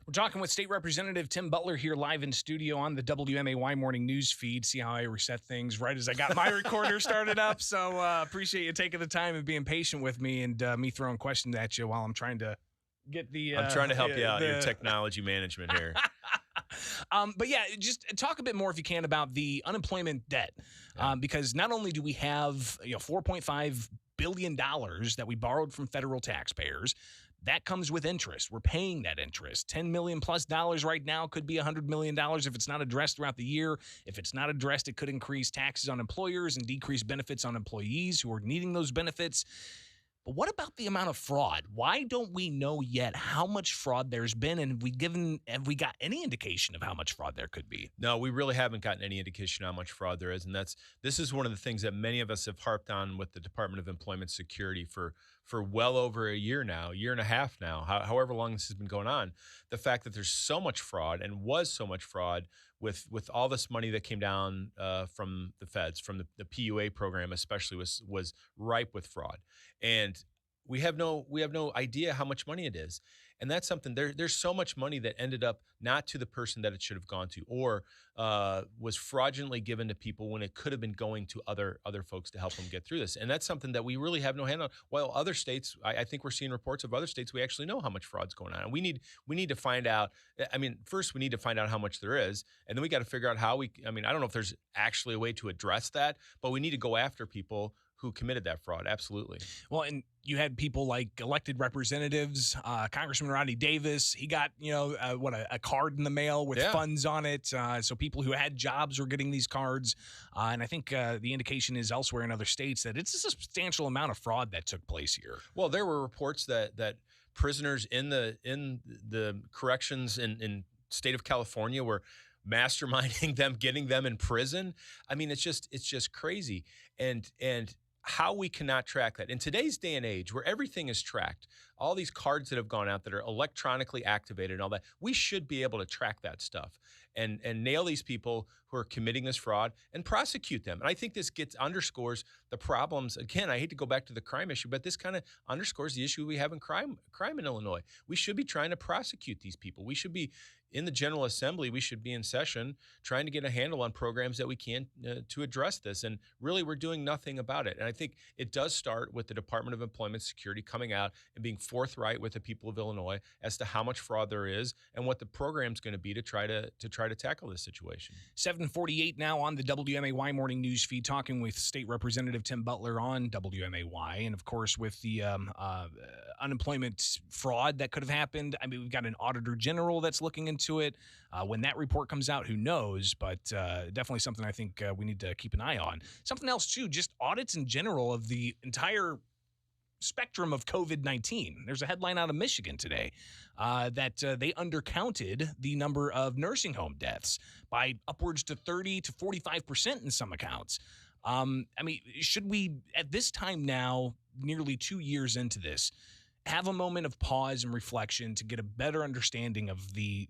We're talking with State Representative Tim Butler here live in studio on the WMAY morning news feed. See how I reset things right as I got my recorder started up. So appreciate you taking the time and being patient with me and me throwing questions at you while I'm trying to get the... I'm trying to help you out, your technology management here. But yeah, just talk a bit more if you can about the unemployment debt, because not only do we have $4.5 billion that we borrowed from federal taxpayers, that comes with interest. We're paying that interest. $10 million plus right now could be $100 million if it's not addressed throughout the year. If it's not addressed, it could increase taxes on employers and decrease benefits on employees who are needing those benefits. But what about the amount of fraud? Why don't we know yet how much fraud there's been? And have we got any indication of how much fraud there could be? No, we really haven't gotten any indication how much fraud there is. And this is one of the things that many of us have harped on with the Department of Employment Security for well over a year now, year and a half now, however long this has been going on. The fact that there's so much fraud and was so much fraud with all this money that came down from the feds, from the PUA program especially, was ripe with fraud. And we have no idea how much money it is. And that's something, there's so much money that ended up not to the person that it should have gone to, or was fraudulently given to people when it could have been going to other folks to help them get through this. And that's something that we really have no hand on. While other states, I think we're seeing reports of other states, we actually know how much fraud's going on. And we need to find out. I mean, first we need to find out how much there is, and then we got to figure out how I don't know if there's actually a way to address that, but we need to go after people who committed that fraud. Absolutely. Well, and you had people like elected representatives, Congressman Rodney Davis. He got, a card in the mail with funds on it. So people who had jobs were getting these cards. And I think the indication is elsewhere in other states that it's a substantial amount of fraud that took place here. Well, there were reports that prisoners in the corrections in state of California were masterminding them, getting them in prison. I mean, it's just crazy. And how we cannot track that in today's day and age where everything is tracked, all these cards that have gone out that are electronically activated and all that, we should be able to track that stuff and nail these people who are committing this fraud and prosecute them. And I think this underscores the problems. Again, I hate to go back to the crime issue, but this kind of underscores the issue we have in crime in Illinois. We should be trying to prosecute these people. We should be in the General Assembly. We should be in session trying to get a handle on programs that we can to address this. And really, we're doing nothing about it. And I think it does start with the Department of Employment Security coming out and being forthright with the people of Illinois as to how much fraud there is and what the program's going to be to try to tackle this situation. 7:48 now on the WMAY morning news feed, talking with State Representative Tim Butler on WMAY, and of course with the unemployment fraud that could have happened. I mean, we've got an Auditor General that's looking into it. When that report comes out, who knows? But definitely something I think we need to keep an eye on. Something else too, just audits in general of the entire spectrum of COVID-19. There's a headline out of Michigan today that they undercounted the number of nursing home deaths by upwards to 30 to 45% in some accounts. I mean, should we, at this time now, nearly 2 years into this, have a moment of pause and reflection to get a better understanding of the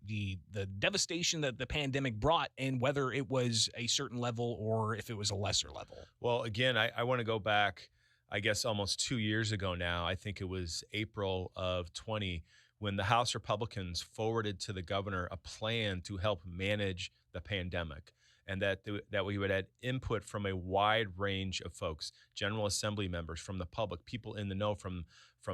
devastation that the pandemic brought and whether it was a certain level or if it was a lesser level? Well, again, I want to go back, I guess, almost 2 years ago now. I think it was April of 20 when the House Republicans forwarded to the governor a plan to help manage the pandemic, and that we would have input from a wide range of folks, General Assembly members, from the public, people in the know, from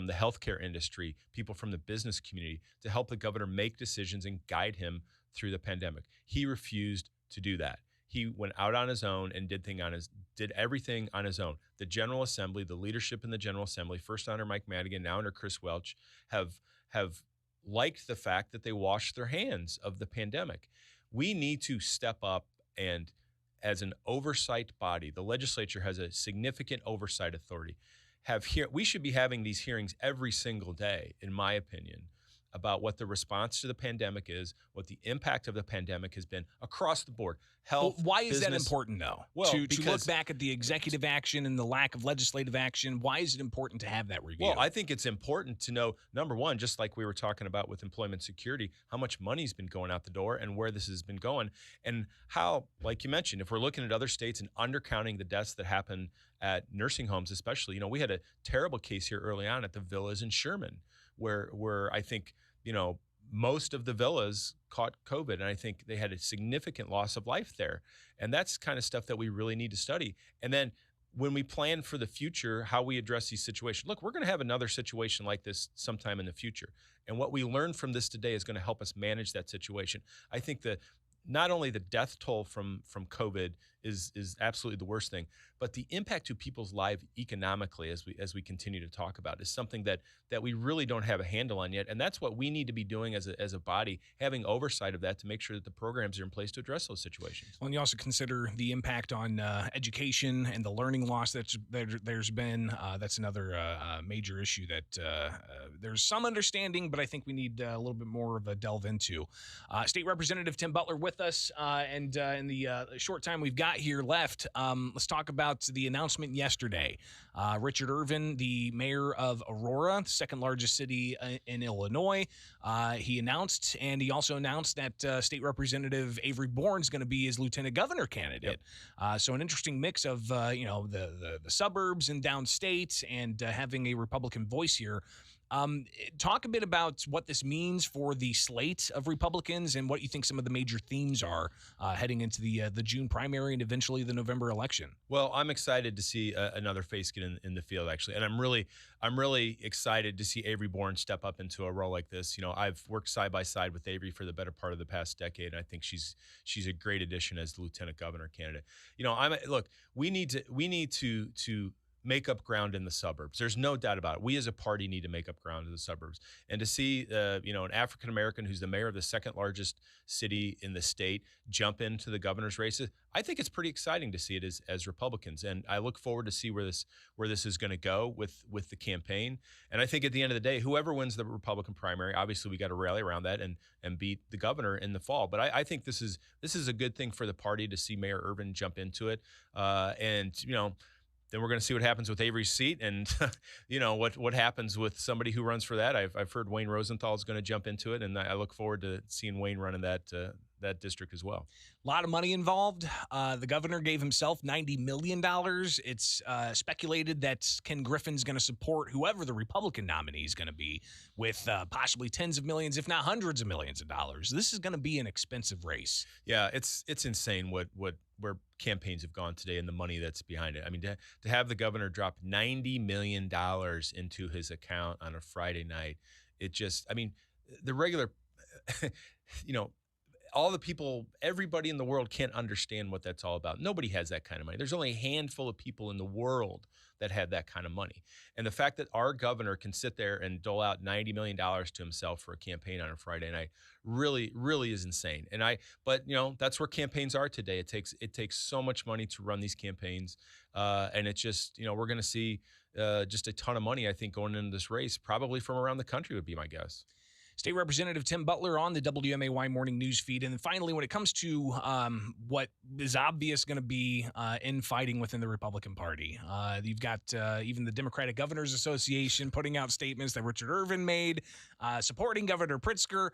the healthcare industry, people from the business community, to help the governor make decisions and guide him through the pandemic. He refused to do that. He went out on his own and did everything on his own. The General Assembly, the leadership in the General Assembly, first under Mike Madigan, now under Chris Welch, have liked the fact that they washed their hands of the pandemic. We need to step up, and as an oversight body, the legislature has a significant oversight authority. We should be having these hearings every single day, in my opinion, about what the response to the pandemic is, what the impact of the pandemic has been across the board. Health, well, why is business. that important, though? Well, to look back at the executive action and the lack of legislative action, why is it important to have that review? Well, I think it's important to know, number one, just like we were talking about with employment security, how much money's been going out the door and where this has been going, and how, like you mentioned, if we're looking at other states and undercounting the deaths that happen at nursing homes especially, we had a terrible case here early on at the Villas in Sherman, where I think, most of the villas caught COVID, and I think they had a significant loss of life there. And that's kind of stuff that we really need to study. And then when we plan for the future, how we address these situations. Look, we're going to have another situation like this sometime in the future. And what we learn from this today is going to help us manage that situation. I think that not only the death toll from COVID is absolutely the worst thing, but the impact to people's lives economically, as we continue to talk about, is something that we really don't have a handle on yet. And that's what we need to be doing as a body, having oversight of that to make sure that the programs are in place to address those situations. Well, and you also consider the impact on education and the learning loss there's been. That's another major issue that there's some understanding, but I think we need a little bit more of a delve into. State Representative Tim Butler with us, and in the short time we've got here left, let's talk about the announcement yesterday. Richard Irvin, the mayor of Aurora, the second largest city in Illinois, he announced, and he also announced that State Representative Avery Bourne's going to be his lieutenant governor candidate. Yep. So an interesting mix of the suburbs and downstate, and having a Republican voice here. Talk a bit about what this means for the slate of Republicans and what you think some of the major themes are heading into the June primary and eventually the November election. Well, I'm excited to see another face get in the field, actually, and I'm really excited to see Avery Bourne step up into a role like this. I've worked side by side with Avery for the better part of the past decade, and I think she's a great addition as the lieutenant governor candidate. Look, we need to make up ground in the suburbs. There's no doubt about it. We as a party need to make up ground in the suburbs. And to see, an African-American who's the mayor of the second largest city in the state jump into the governor's races, I think it's pretty exciting to see it as Republicans. And I look forward to see where this is going to go with the campaign. And I think at the end of the day, whoever wins the Republican primary, obviously we got to rally around that and beat the governor in the fall. But I think this is a good thing for the party to see Mayor Irvin jump into it. Then we're going to see what happens with Avery's seat, and what happens with somebody who runs for that. I've heard Wayne Rosenthal is going to jump into it, and I look forward to seeing Wayne run in that district as well. A lot of money involved. The governor gave himself $90 million. It's speculated that Ken Griffin's going to support whoever the Republican nominee is going to be with possibly tens of millions, if not hundreds of millions of dollars. This is going to be an expensive race. Yeah, it's insane where campaigns have gone today and the money that's behind it. I mean, to have the governor drop $90 million into his account on a Friday night, the regular, all the people, everybody in the world can't understand what that's all about. Nobody has that kind of money. There's only a handful of people in the world that have that kind of money. And the fact that our governor can sit there and dole out $90 million to himself for a campaign on a Friday night really, really is insane. But that's where campaigns are today. It takes so much money to run these campaigns. And it's just, we're going to see just a ton of money, I think, going into this race, probably from around the country would be my guess. State Representative Tim Butler on the WMAY morning news feed. And then finally, when it comes to what is obvious going to be infighting within the Republican Party, you've got even the Democratic Governors Association putting out statements that Richard Irvin made, supporting Governor Pritzker.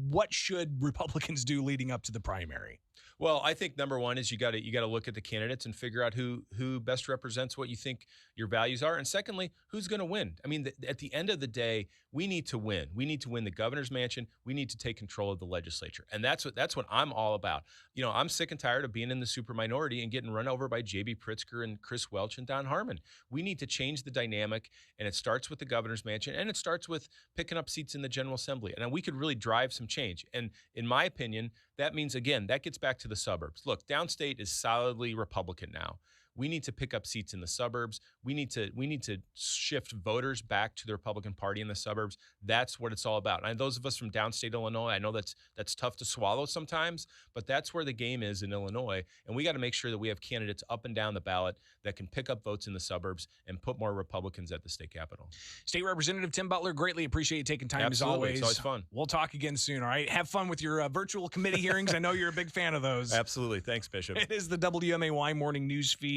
What should Republicans do leading up to the primary? Well, I think number one is you got to look at the candidates and figure out who best represents what you think your values are, and secondly, who's going to win. I mean, at the end of the day, we need to win. We need to win the governor's mansion. We need to take control of the legislature, and that's what I'm all about. I'm sick and tired of being in the super minority and getting run over by J.B. Pritzker and Chris Welch and Don Harmon. We need to change the dynamic, and it starts with the governor's mansion, and it starts with picking up seats in the General Assembly, and we could really drive some change. And in my opinion, that means, again, that gets back to the suburbs. Look, downstate is solidly Republican now. We need to pick up seats in the suburbs. We need to shift voters back to the Republican Party in the suburbs. That's what it's all about. And those of us from downstate Illinois, I know that's tough to swallow sometimes, but that's where the game is in Illinois. And we got to make sure that we have candidates up and down the ballot that can pick up votes in the suburbs and put more Republicans at the state capitol. State Representative Tim Butler, greatly appreciate you taking time. Absolutely. As always. It's always fun. We'll talk again soon, all right? Have fun with your virtual committee hearings. I know you're a big fan of those. Absolutely. Thanks, Bishop. It is the WMAY morning news feed.